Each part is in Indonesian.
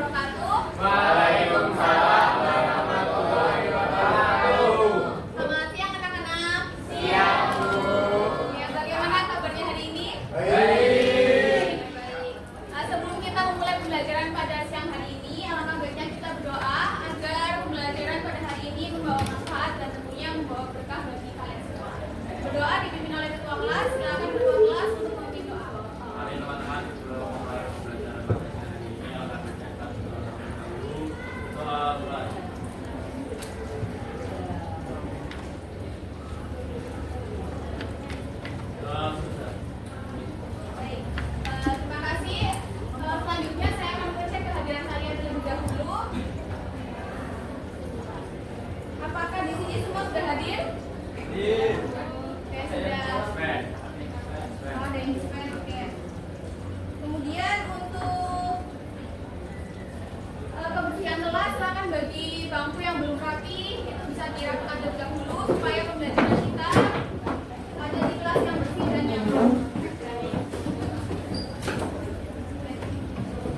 wabarakatuh. Waalaikumsalam warahmatullahi wabarakatuh. Selamat siang anak-anak. Siang, Bu. Ya, bagaimana kabarnya hari ini? Baik. Baik. Sebelum kita memulai pembelajaran pada siang hari ini, alangkah baiknya kita berdoa agar pembelajaran pada hari ini membawa manfaat dan tentunya membawa berkah bagi kalian semua. Berdoa dipimpin oleh ketua kelas. Silakan ketua kelas untuk memimpin doa. Mari teman-teman sebelum mulai pembelajaran pada hari ini akan berjalan dulu doa mulai. Baik. Terima kasih. Selanjutnya saya akan mengecek kehadiran kalian terlebih dahulu. Apakah di sini semua sudah hadir? Oke, sudah. Oh, ada yang dispen, oke. Kemudian untuk kebersihan kelas, silakan bagi bangku yang belum rapi itu bisa dirapikan terlebih dahulu supaya pembelajaran kita ada di kelas yang bersih dan nyaman.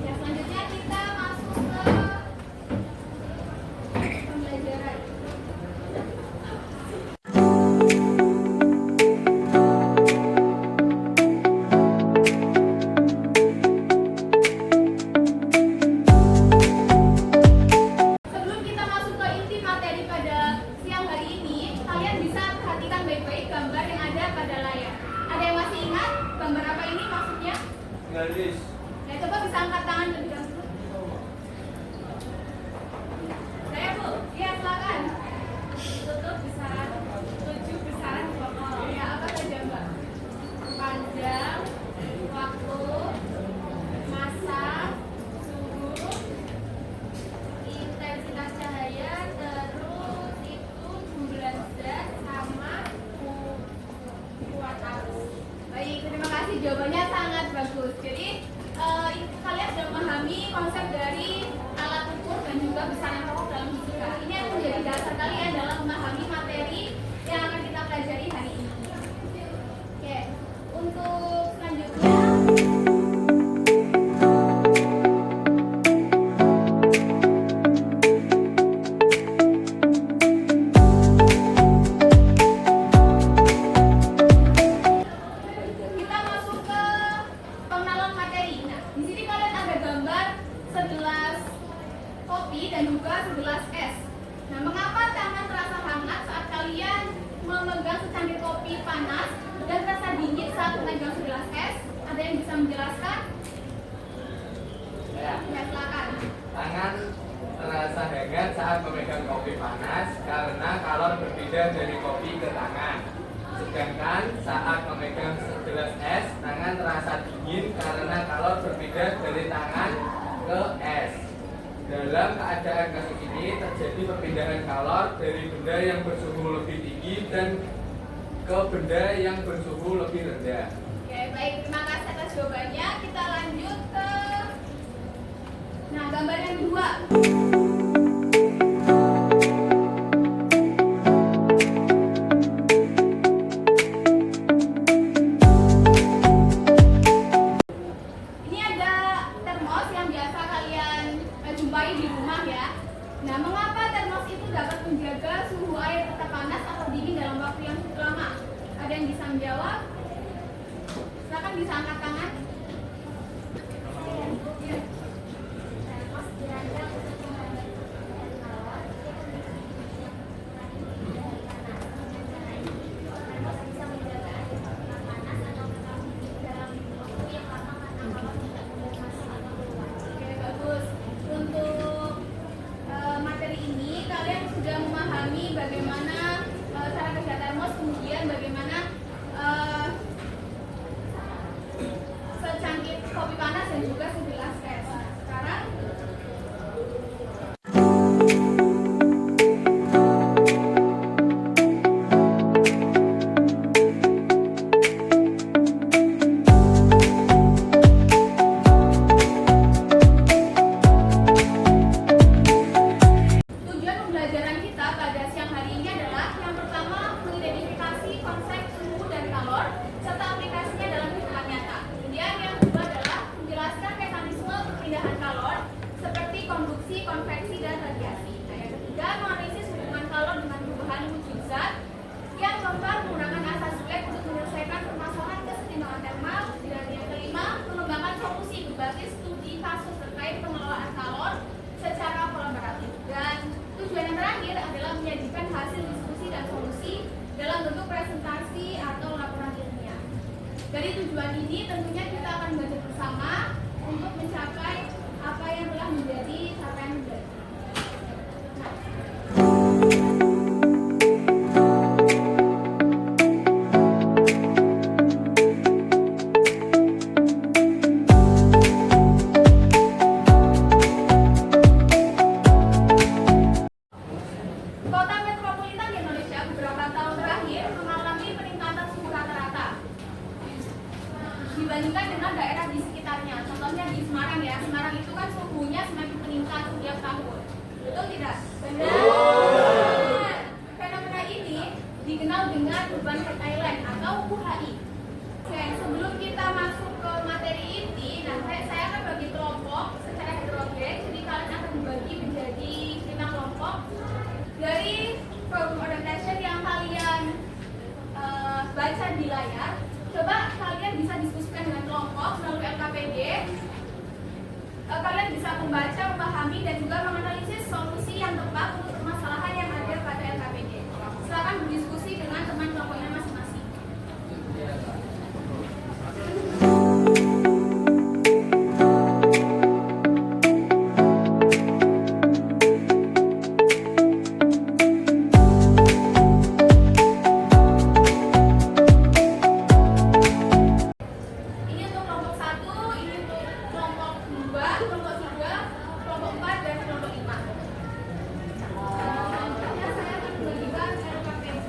Ya, selanjutnya kita masuk ke pembelajaran. Sebelum kita masuk ke inti materi pada siang hari ini, kalian bisa perhatikan baik-baik gambar yang ada pada layar. Ada yang masih ingat gambar apa ini maksudnya? Garis. Ya, coba bisa angkat tangan lebih dahulu. Saya Bu, ya silakan. Tutup besaran 7 besaran botol. Ya, apa saja Mbak? Panjang, waktu, masa, suhu, intensitas cahaya, terus itu jumlah zat sama kuat arus. Baik, terima kasih, jawabannya sangat bagus. Jadi kalian sudah memahami konsep dari alat ukur dan juga besaran pokok dalam fisika. Ini akan menjadi dasar kalian dalam memahami materi yang akan kita pelajari hari ini. Oke, untuk selanjutnya. Kita masuk ke pengenalan materi. Nah, di sini kalian ada gambar segelas kopi dan juga segelas es. Nah, mengapa tangan terasa hangat saat kalian memegang secangkir kopi panas dan terasa dingin saat memegang segelas es? Ada yang bisa menjelaskan? Ya. Ya, silakan. Tangan terasa hangat saat memegang kopi panas karena kalor berbeda dari kopi ke tangan. Sedangkan saat memegang segelas es, tangan terasa dingin karena kalor berbeda dari tangan ke es. Dalam keadaan kasus ini terjadi perpindahan kalor dari benda yang bersuhu lebih tinggi dan ke benda yang bersuhu lebih rendah. Oke, baik. Terima kasih atas jawabannya. Kita lanjut ke gambar yang kedua. Ini ada termos yang biasa kalian jumpai di rumah ya. Nah, mengapa termos itu dapat menjaga suhu air tetap panas atau dingin dalam waktu yang cukup lama? Ada yang bisa menjawab? Silakan bisa angkat tangan. Ya. Termos dirancang untuk menghadapi perbedaan kalor. Termos bisa menjaga air tetap panas atau tetap dingin dalam waktu yang lama karena kalor tidak mudah masuk atau keluar. Oke, bagus. Untuk materi ini kalian sudah memahami bagaimana cara kerja termos, kemudian bagaimana konveksi, konveksi, dan radiasi. Nah, yang ketiga, menganalisis hubungan kalor dengan perubahan wujud zat. Yang keempat, menggunakan asas Lab untuk menyelesaikan permasalahan kesetimbangan termal. Dan yang kelima, mengembangkan solusi berbasis studi kasus terkait pengelolaan kalor secara kolaboratif. Dan tujuan yang terakhir adalah menyajikan hasil diskusi dan solusi dalam bentuk presentasi atau laporan ilmiah. Dari tujuan ini tentunya kita akan belajar bersama untuk mencapai apa yang telah menjadi capaian belajar. Kota metropolitan di Indonesia beberapa tahun terakhir mengalami peningkatan suhu rata-rata dibandingkan dengan daerah di sekitarnya. Contohnya di Semarang ya, Semarang itu kan suhunya semakin meningkat setiap tahun. Betul tidak? Benar. Fenomena ini dikenal dengan urban heat island atau UHI. Oke, sebelum kita masuk ke materi inti, saya akan bagi kelompok secara heterogen. Jadi kalian akan dibagi menjadi 5 kelompok. Dari problem orientation yang kalian baca di layar, coba kalian bisa diskusikan dengan kelompok melalui LKPD. Kalian bisa membaca, memahami, dan juga menganalisis solusi yang tepat untuk permasalahan yang ada pada LKPD. Silakan berdiskusi dengan teman kelompoknya masing-masing. Ini untuk kelompok 1, ini untuk kelompok 2, kelompok 3, kelompok 4, dan kelompok 5. Selanjutnya saya akan membagikan LKPD.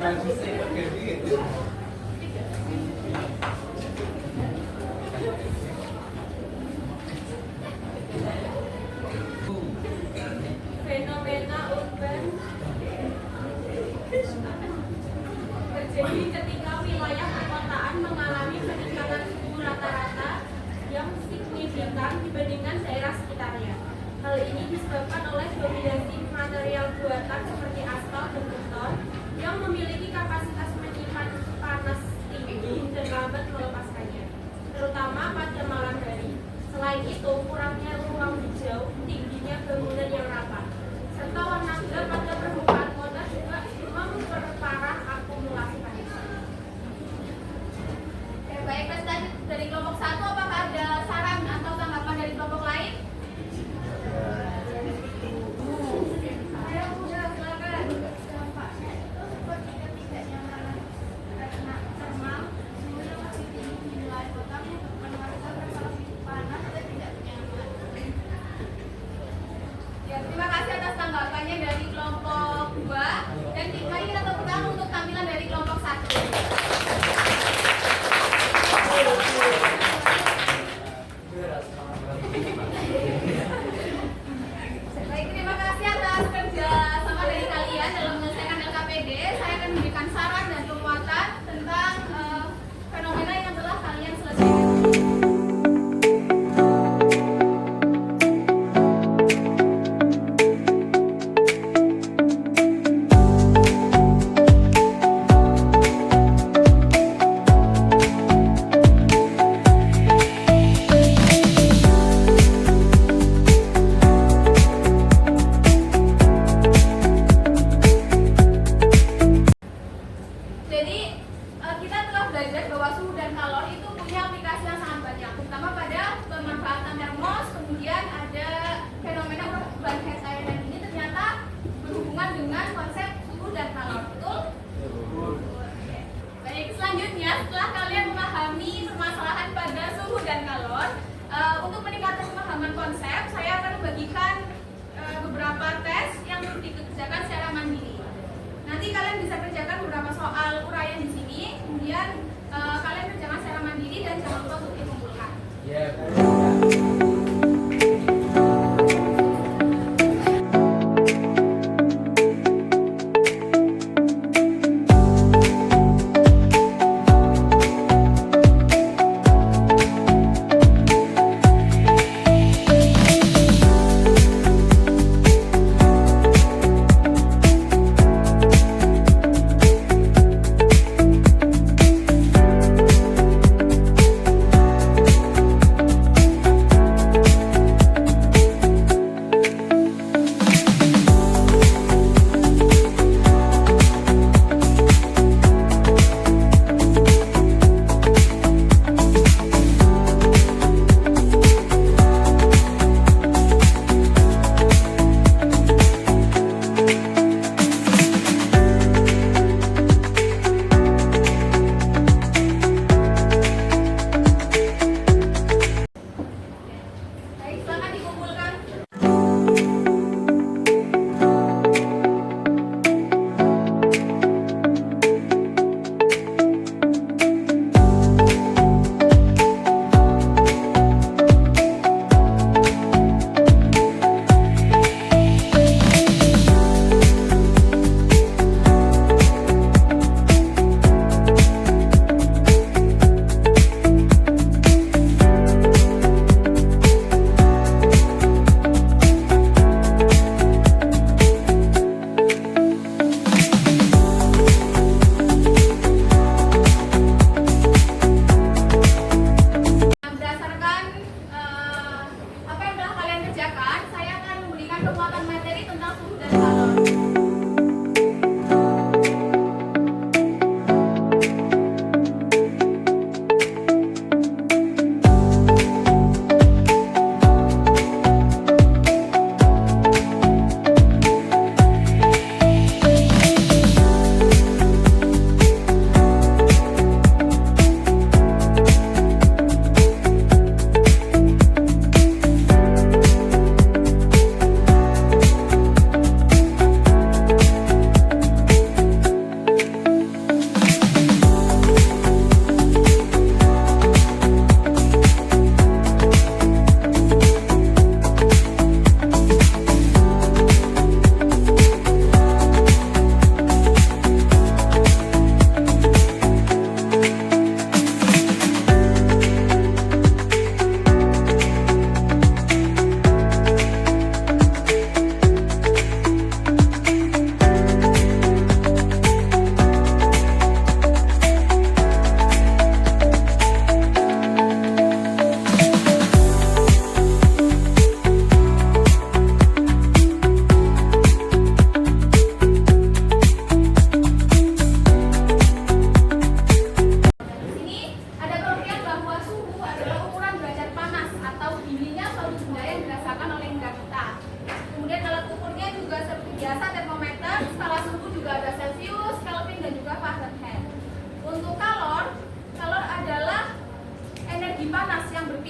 maju sih kayak gitu. Fenomena urban terjadi ketika wilayah perkotaan mengalami peningkatan suhu rata-rata yang signifikan dibandingkan daerah sekitarnya. Hal ini disebabkan oleh dominasi material buatan seperti aspal dan beton yang memiliki kapasitas menyimpan panas tinggi dan lambat melepaskannya, terutama pada malam hari. Selain itu, kurangnya ruang hijau, tingginya bangunan yang rapat, serta warna gelap pada permukaan kota juga memperparah akumulasi panas. Baik, prestasi dari kelompok 1, apakah ada saran atau tanggapan dari kelompok lain? Ya, terima kasih atas tanggapannya dari kelompok 2 dan mari kita tepuk tangan untuk tampilan dari kelompok 1. Baik, terima kasih atas kerja sama dari kalian dalam menyelesaikan LKPD. Saya akan memberikan saran dan penguatan tentang fenomena yang telah kalian selesaikan. Jadi kita telah belajar bahwa suhu dan kalor itu punya aplikasi yang sangat banyak, terutama pada pemanfaatan termos. Kemudian ada fenomena urban heat island, ini ternyata berhubungan dengan konsep suhu dan kalor, betul? Baik, selanjutnya setelah kalian memahami permasalahan pada suhu dan kalor, untuk meningkatkan pemahaman konsep, saya akan membagikan beberapa tes yang dikerjakan secara mandiri. Nanti kalian bisa kerjakan beberapa soal uraian di sini, kemudian kalian kerjakan secara mandiri dan jangan lupa untuk dikumpulkan. Baik, silakan dikumpulkan. Berdasarkan apa yang telah kalian kerjakan, saya akan memberikan penguatan materi tentang suhu dan kalor.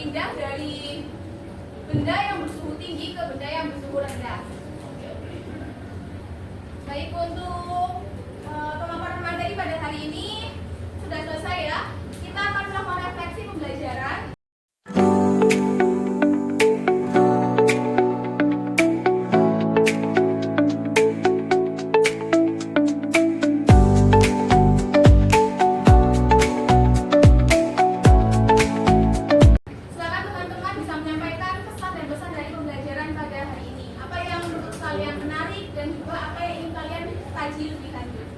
berpindah dari benda yang bersuhu tinggi ke benda yang bersuhu rendah. Baik, untuk pemaparan materi pada hari ini sudah selesai ya. Kita akan melakukan refleksi pembelajaran. Silakan teman-teman bisa menyampaikan pesan dan pesan dari pembelajaran pada hari ini. Apa yang menurut kalian menarik dan juga apa yang ingin kalian kaji lebih lanjut.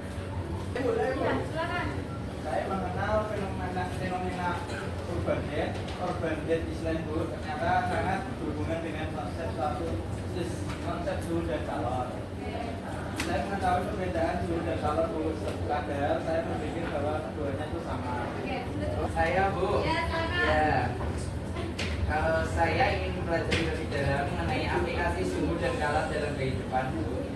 Ya, silakan. Saya mengenal fenomena urban dead istilah itu ternyata sangat berhubungan dengan konsep suhu dan kalor. Saya mengetahui perbedaan suhu dan kalor padahal saya berpikir bahwa keduanya itu sama. Oke, betul. Saya Bu. Ya, silakan. Ya. Kalau saya ingin mempelajari lebih dalam mengenai aplikasi suhu dan kalor dalam kehidupan Bu.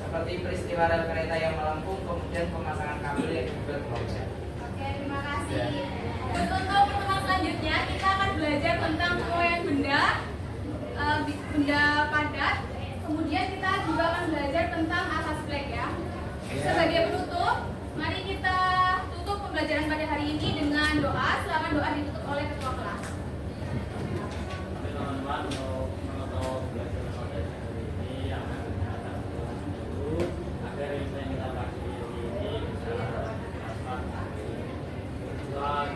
Seperti peristiwa rel kereta yang melengkung, kemudian pemasangan kabel yang dibuat melonjak. Oke, terima kasih. Untuk pertemuan selanjutnya kita akan belajar tentang pemakaian benda padat. Kemudian kita juga akan belajar tentang asas Planck ya. Sebagai penutup, mari kita tutup pembelajaran pada hari ini dengan doa. Silakan doa ditutup oleh ketua kelas. Teman-teman untuk belajar pada hari ini yang akan dulu agar ilmu yang kita pelajari ini bisa dapat Tuhan.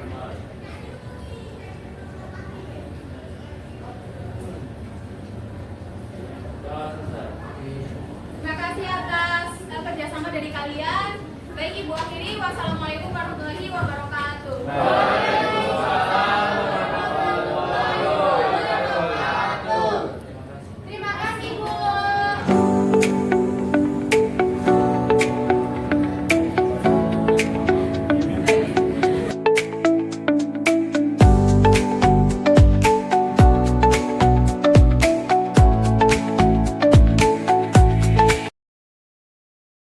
Terima kasih atas kerjasama dari kalian. Baik, Ibu akhiri. Wassalamualaikum warahmatullahi wabarakatuh.